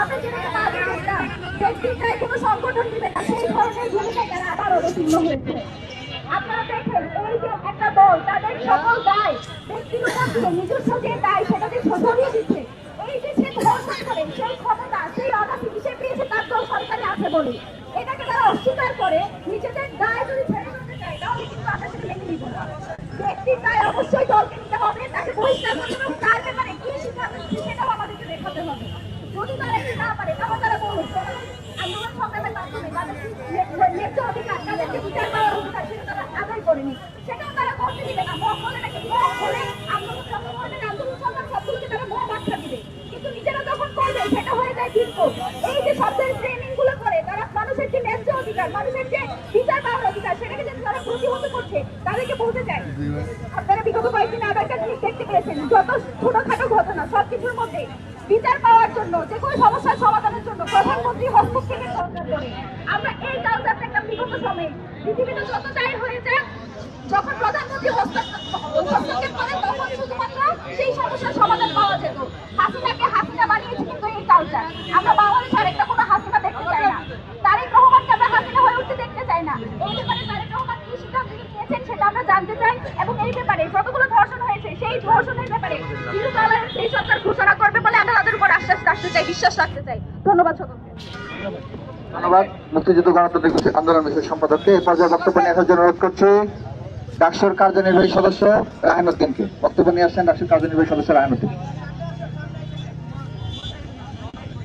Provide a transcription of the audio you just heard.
আমরা যেটাকে দাবি করতাম, ব্যক্তি চাই কোনো সংগঠন দিবে না, সেই ধরনের ভূমিকায় তারা আবার অবতীর্ণ হয়েছে। আপনারা দেখেন, এই যে একটা দল তাদের সকল দায় ব্যক্তির উপর দিয়ে নিজস্ব যে দায় সেটাকে সরিয়ে দিচ্ছে। এই যে সে ধর্ষণ করে সেই ক্ষমতা, সেই অনাথি সে পেয়েছে তার দল সরকারে আছে বলে, এটাকে তারা অস্বীকার করে নিজেদের দায় যদি ছেড়ে দিতে চায় তাহলে কিন্তু আমরা সেটা মেনে নিব না। ব্যক্তির দায় অবশ্যই দলকে নিতে হবে, তাকে বহিষ্কার করতে হবে, তার ব্যাপারে কি সিদ্ধান্ত নিচ্ছে সেটাও আমাদেরকে দেখাতে হবে। যদি তারা এটা না পারে তাহলে তারা বলুন আন্দোলন সংগ্রামের মাধ্যমে তাদের ন্যায্য অধিকার, তাদেরকে বিচার পাওয়ার অধিকার সেটা তারা আদায় করেনি, সেটাও তারা করতে দিবে না। মত বলে নাকি মত বলে আন্দোলন সংগ্রামের আন্দোলন সংগ্রাম সবগুলোকে তারা মত আখ্যা দিবে, কিন্তু নিজেরা যখন করবে সেটা হয়ে যায় বিক্ষোভ। এই যে শব্দের ট্রেনিং গুলো করে তারা মানুষের যে ন্যায্য অধিকার, মানুষের যে বিচার পাওয়ার অধিকার সেটাকে যদি তারা প্রতিহত করছে, তাদেরকে বলতে চাই আপনারা বিগত কয়েকদিন আবার একটা জিনিস দেখতে পেয়েছেন, যত ছোটখাটো ঘটনা সবকিছুর মধ্যে বিচার পাওয়ার জন্য, যে কোনো সমস্যার সমাধানের জন্য প্রধানমন্ত্রী হস্তক্ষেপের দরকার করে। আমরা এই কালচার দেখলাম বিগত সময়ে পৃথিবীতে যত যাই হয়ে যায়, যখন প্রধানমন্ত্রী হস্তক্ষেপ করে তখন শুধুমাত্র সেই সমস্যার সমাধান পাওয়া যেত। হাসিনাকে হাসিনা বানিয়েছে কিন্তু এই কালচার। আমরা বাংলাদেশে আরেকটা কোনো হাসিনা দেখতে চাই না, তারেক রহমানকে আমরা হাসিনা হয়ে উঠতে দেখতে চাই না। এই ব্যাপারে তারেক রহমান কি সিদ্ধান্ত নিয়েছেন সেটা আমরা জানতে চাই, এবং এই ব্যাপারে যতগুলো ধর্ষণ হয়েছে সেই ধর্ষণের ব্যাপারে চিরকালের সেই সরকার ঘোষণা করবে বলে আমরা তাদের উপর আশ্বাস রাখতে চাই, বিশ্বাস রাখতে চাই। ধন্যবাদ সকলকে। ধন্যবাদ মুক্তিযুদ্ধ গণতান্ত্রিক আন্দোলন বিষয় সম্পাদককে। এই পর্যায়ে বক্তব্য নিয়ে আসার জন্য অনুরোধ করছি ডাকসুর কার্যনির্বাহী সদস্য রায়হান উদ্দিনকে। বক্তব্য নিয়ে আসছেন ডাকসুর কার্যনির্বাহী সদস্য রায়হান উদ্দিন।